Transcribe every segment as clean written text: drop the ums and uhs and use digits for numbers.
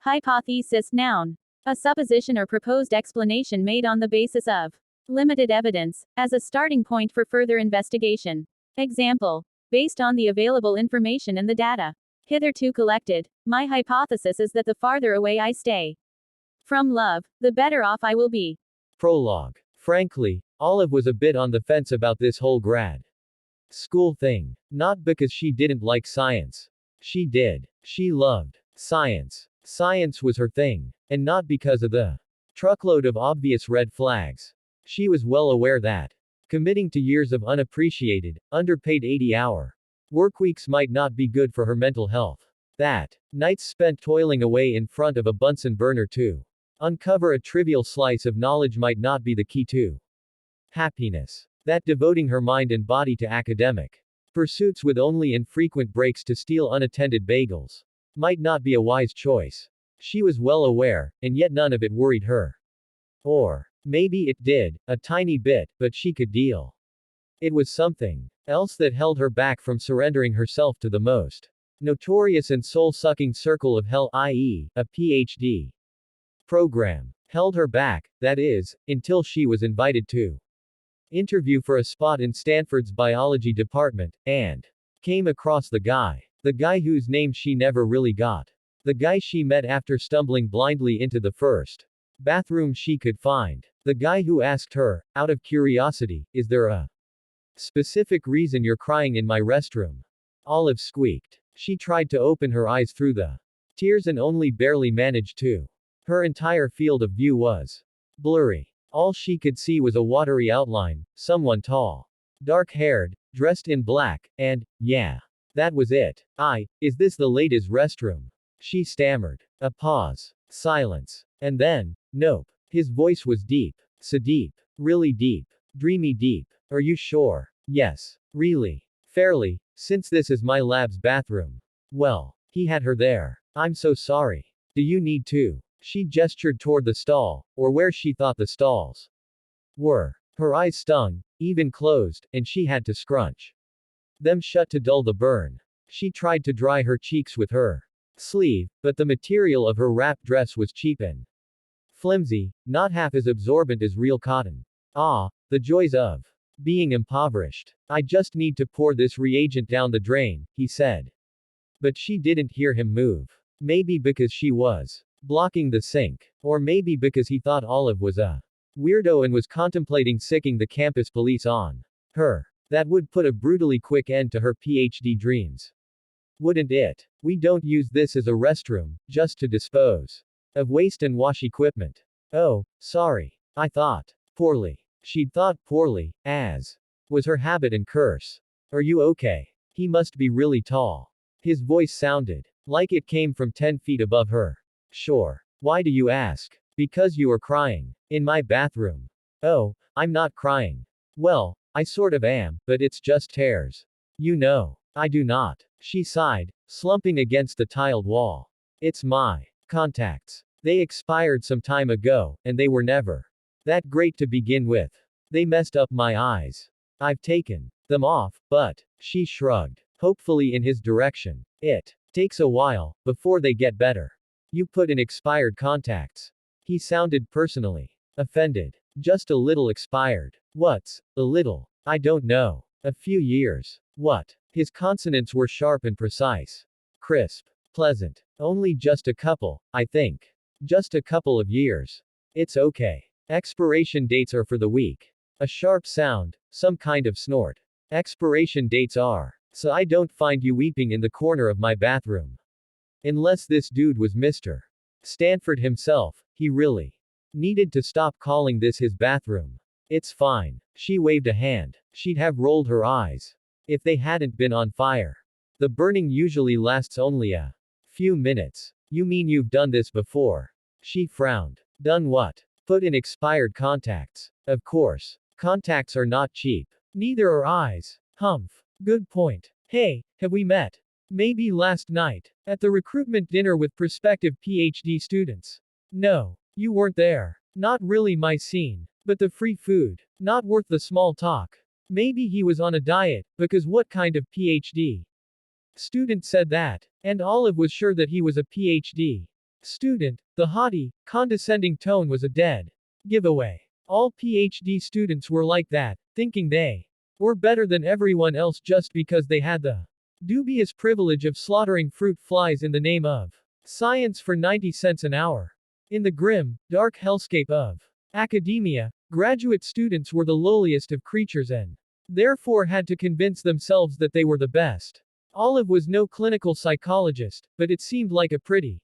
Hypothesis noun. A supposition or proposed explanation made on the basis of limited evidence, as a starting point for further investigation. Example. Based on the available information and the data hitherto collected, my hypothesis is that the farther away I stay from love, the better off I will be. Prologue. Frankly, Olive was a bit on the fence about this whole grad school thing. Not because she didn't like science. She did. She loved science. Science was her thing. And not because of the truckload of obvious red flags. She was well aware that committing to years of unappreciated, underpaid 80-hour workweeks might not be good for her mental health. That nights spent toiling away in front of a Bunsen burner to uncover a trivial slice of knowledge might not be the key to happiness. That devoting her mind and body to academic pursuits with only infrequent breaks to steal unattended bagels might not be a wise choice. She was well aware, and yet none of it worried her. Or maybe it did, a tiny bit, but she could deal. It was something else that held her back from surrendering herself to the most notorious and soul-sucking circle of hell, i.e., a Ph.D. program. Held her back, that is, until she was invited to interview for a spot in Stanford's biology department, and came across the guy. The guy whose name she never really got. The guy she met after stumbling blindly into the first bathroom she could find. The guy who asked her, out of curiosity, is there a specific reason you're crying in my restroom? Olive squeaked. She tried to open her eyes through the tears and only barely managed to. Her entire field of view was blurry. All she could see was a watery outline, someone tall, dark-haired, dressed in black, and, yeah, that was it. Is this the ladies' restroom? She stammered. A pause. Silence. And then, nope. His voice was deep. So deep. Really deep. Dreamy deep. Are you sure? Yes. Really. Fairly, since this is my lab's bathroom. Well, he had her there. I'm so sorry. Do you need to? She gestured toward the stall, or where she thought the stalls were. Her eyes stung, even closed, and she had to scrunch them shut to dull the burn. She tried to dry her cheeks with her sleeve, but the material of her wrap dress was cheap and flimsy, not half as absorbent as real cotton. The joys of being impoverished. I just need to pour this reagent down the drain, he said. But she didn't hear him move. Maybe because she was blocking the sink. Or maybe because he thought Olive was a weirdo and was contemplating sicking the campus police on her. That would put a brutally quick end to her PhD dreams. Wouldn't it? We don't use this as a restroom, just to dispose of waste and wash equipment. Oh, sorry. I thought poorly. She'd thought poorly, as was her habit and curse. Are you okay? He must be really tall. His voice sounded like it came from 10 feet above her. Sure. Why do you ask? Because you are crying. In my bathroom. Oh, I'm not crying. Well, I sort of am, but it's just tears. You know. I do not. She sighed, slumping against the tiled wall. It's my contacts. They expired some time ago, and they were never that great to begin with. They messed up my eyes. I've taken them off, but, she shrugged, hopefully in his direction. It takes a while, before they get better. You put in expired contacts. He sounded personally offended. Just a little expired. What's a little? I don't know. A few years. What? His consonants were sharp and precise. Crisp. Pleasant. Only just a couple, I think. Just a couple of years. It's okay. Expiration dates are for the weak. A sharp sound, some kind of snort. Expiration dates are. So I don't find you weeping in the corner of my bathroom. Unless this dude was Mr. Stanford himself, he really needed to stop calling this his bathroom. It's fine. She waved a hand. She'd have rolled her eyes if they hadn't been on fire. The burning usually lasts only a few minutes. You mean you've done this before? She frowned. Done what? Put in expired contacts. Of course. Contacts are not cheap. Neither are eyes. Humph. Good point. Hey, have we met? Maybe last night. At the recruitment dinner with prospective PhD students. No. You weren't there. Not really my scene. But the free food. Not worth the small talk. Maybe he was on a diet, because what kind of PhD student said that? And Olive was sure that he was a PhD Student. The haughty, condescending tone was a dead giveaway. All Ph.D. students were like that, thinking they were better than everyone else just because they had the dubious privilege of slaughtering fruit flies in the name of science for 90 cents an hour. In the grim, dark hellscape of academia, graduate students were the lowliest of creatures and therefore had to convince themselves that they were the best. Olive was no clinical psychologist, but it seemed like a pretty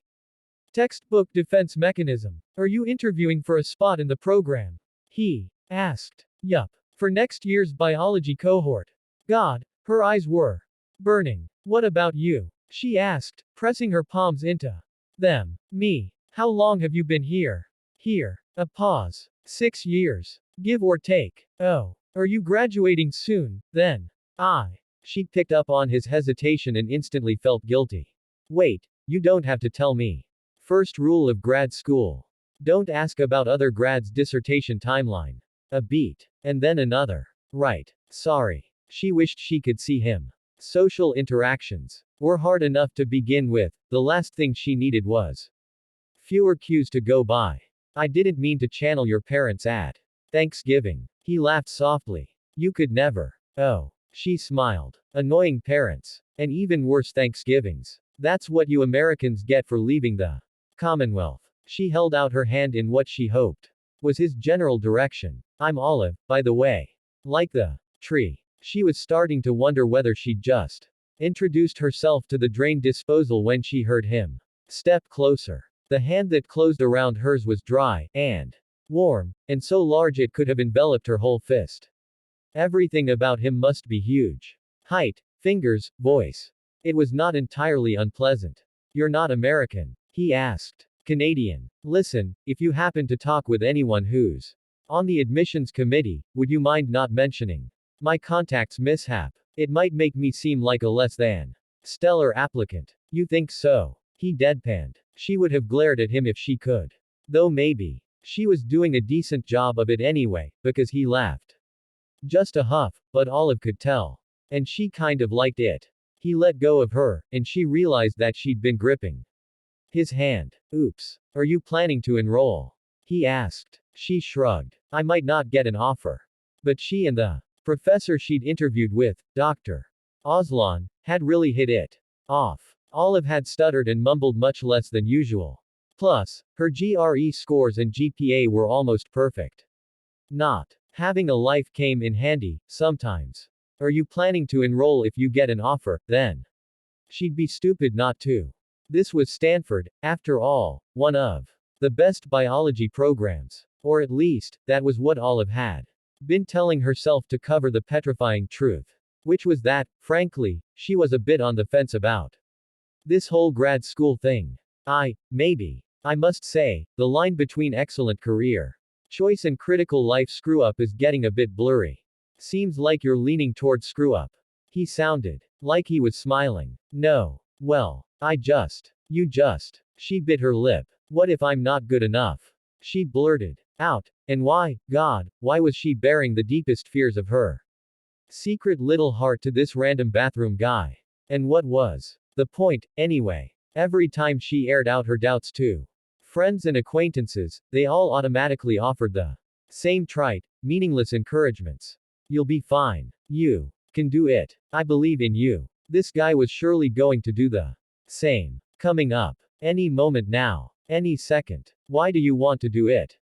textbook defense mechanism. Are you interviewing for a spot in the program? He asked. Yup. For next year's biology cohort. God, her eyes were burning. What about you? She asked, pressing her palms into them. Me. How long have you been here? Here. A pause. 6 years. Give or take. Oh. Are you graduating soon, then? She picked up on his hesitation and instantly felt guilty. Wait, you don't have to tell me. First rule of grad school. Don't ask about other grads' dissertation timeline. A beat. And then another. Right. Sorry. She wished she could see him. Social interactions were hard enough to begin with, the last thing she needed was fewer cues to go by. I didn't mean to channel your parents at Thanksgiving. He laughed softly. You could never. Oh. She smiled. Annoying parents. And even worse Thanksgivings. That's what you Americans get for leaving the Commonwealth. She held out her hand in what she hoped was his general direction. I'm Olive, by the way. Like the tree. She was starting to wonder whether she'd just introduced herself to the drain disposal when she heard him step closer. The hand that closed around hers was dry, and warm, and so large it could have enveloped her whole fist. Everything about him must be huge. Height, fingers, voice. It was not entirely unpleasant. You're not American? He asked. Canadian. Listen, if you happen to talk with anyone who's on the admissions committee, would you mind not mentioning my contact's mishap? It might make me seem like a less than stellar applicant. You think so? He deadpanned. She would have glared at him if she could. Though maybe she was doing a decent job of it anyway, because he laughed. Just a huff, but Olive could tell. And she kind of liked it. He let go of her, and she realized that she'd been gripping his hand. Oops. Are you planning to enroll? He asked. She shrugged. I might not get an offer. But she and the professor she'd interviewed with, Dr. Oslan, had really hit it off. Olive had stuttered and mumbled much less than usual. Plus, her GRE scores and GPA were almost perfect. Not having a life came in handy, sometimes. Are you planning to enroll if you get an offer, then? She'd be stupid not to. This was Stanford, after all, one of the best biology programs. Or at least, that was what Olive had been telling herself to cover the petrifying truth. Which was that, frankly, she was a bit on the fence about this whole grad school thing. Maybe. I must say, the line between excellent career choice and critical life screw-up is getting a bit blurry. Seems like you're leaning toward screw-up. He sounded like he was smiling. No. Well, you just. She bit her lip. What if I'm not good enough? She blurted out. And why, God, why was she bearing the deepest fears of her secret little heart to this random bathroom guy? And what was the point, anyway? Every time she aired out her doubts to friends and acquaintances, they all automatically offered the same trite, meaningless encouragements. You'll be fine. You can do it. I believe in you. This guy was surely going to do the same. Coming up. Any moment now. Any second. Why do you want to do it?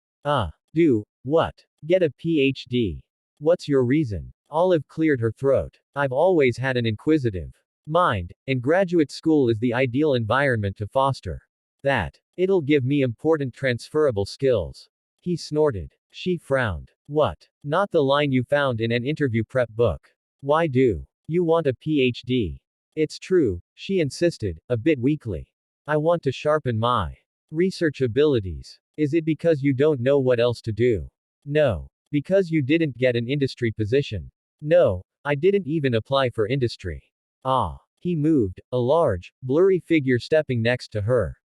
Do what? Get a Ph.D. What's your reason? Olive cleared her throat. I've always had an inquisitive mind, and graduate school is the ideal environment to foster that. It'll give me important transferable skills. He snorted. She frowned. What? Not the line you found in an interview prep book. Why do you want a Ph.D.? It's true, she insisted, a bit weakly. I want to sharpen my research abilities. Is it because you don't know what else to do? No. Because you didn't get an industry position? No, I didn't even apply for industry. He moved, a large, blurry figure stepping next to her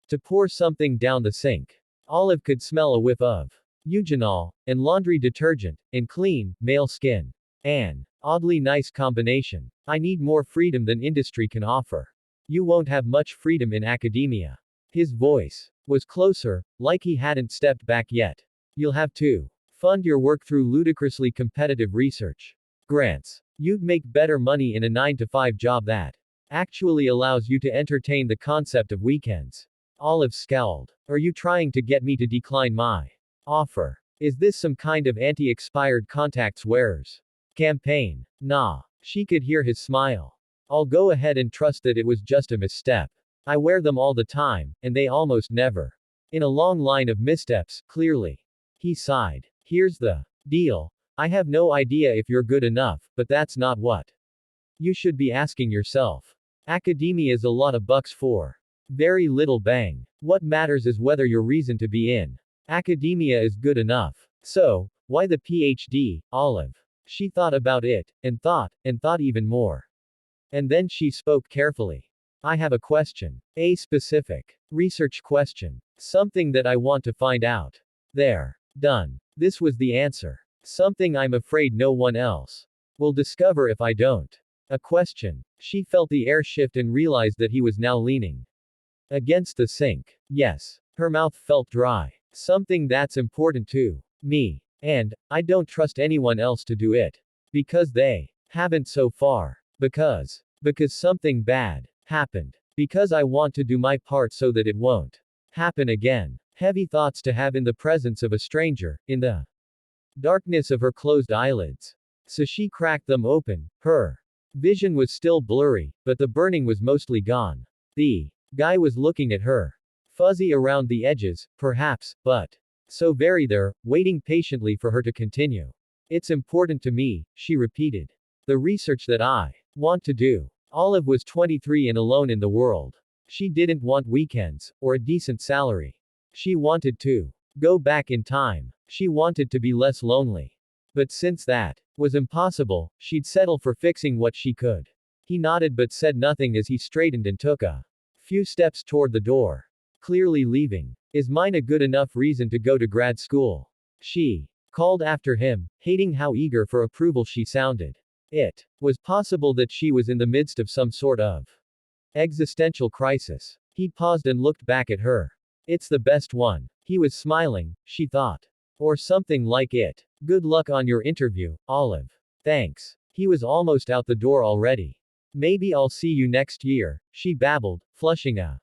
to pour something down the sink. Olive could smell a whiff of eugenol, and laundry detergent, and clean, male skin. An oddly nice combination. I need more freedom than industry can offer. You won't have much freedom in academia. His voice was closer, like he hadn't stepped back yet. You'll have to fund your work through ludicrously competitive research grants. You'd make better money in a 9 to 5 job that actually allows you to entertain the concept of weekends. Olive scowled. Are you trying to get me to decline my offer? Is this some kind of anti-expired contacts wearers campaign? Nah. She could hear his smile. I'll go ahead and trust that it was just a misstep. I wear them all the time, and they almost never. In a long line of missteps, clearly. He sighed. Here's the deal. I have no idea if you're good enough, but that's not what you should be asking yourself. Academia's a lot of bucks for very little bang. What matters is whether you're reason to be in. Academia is good enough. So, why the Ph.D., Olive? She thought about it, and thought even more. And then she spoke carefully. I have a question. A specific research question. Something that I want to find out. There. Done. This was the answer. Something I'm afraid no one else will discover if I don't. A question. She felt the air shift and realized that he was now leaning against the sink. Yes. Her mouth felt dry. Something that's important to me. And I don't trust anyone else to do it. Because they haven't so far. Because something bad happened. Because I want to do my part so that it won't happen again. Heavy thoughts to have in the presence of a stranger, in the darkness of her closed eyelids. So she cracked them open. Her vision was still blurry, but the burning was mostly gone. The guy was looking at her. Fuzzy around the edges, perhaps, but so very there, waiting patiently for her to continue. It's important to me, she repeated. The research that I want to do. Olive was 23 and alone in the world. She didn't want weekends, or a decent salary. She wanted to go back in time. She wanted to be less lonely. But since that was impossible, she'd settle for fixing what she could. He nodded but said nothing as he straightened and took a few steps toward the door. Clearly leaving. Is mine a good enough reason to go to grad school? She called after him, hating how eager for approval she sounded. It was possible that she was in the midst of some sort of existential crisis. He paused and looked back at her. It's the best one. He was smiling, she thought. Or something like it. Good luck on your interview, Olive. Thanks. He was almost out the door already. Maybe I'll see you next year, she babbled, flushing a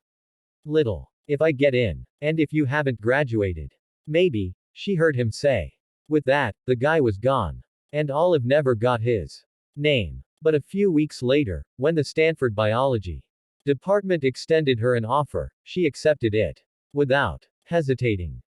little. If I get in. And if you haven't graduated. Maybe, she heard him say. With that, the guy was gone. And Olive never got his name. But a few weeks later, when the Stanford biology department extended her an offer, she accepted it. Without hesitating.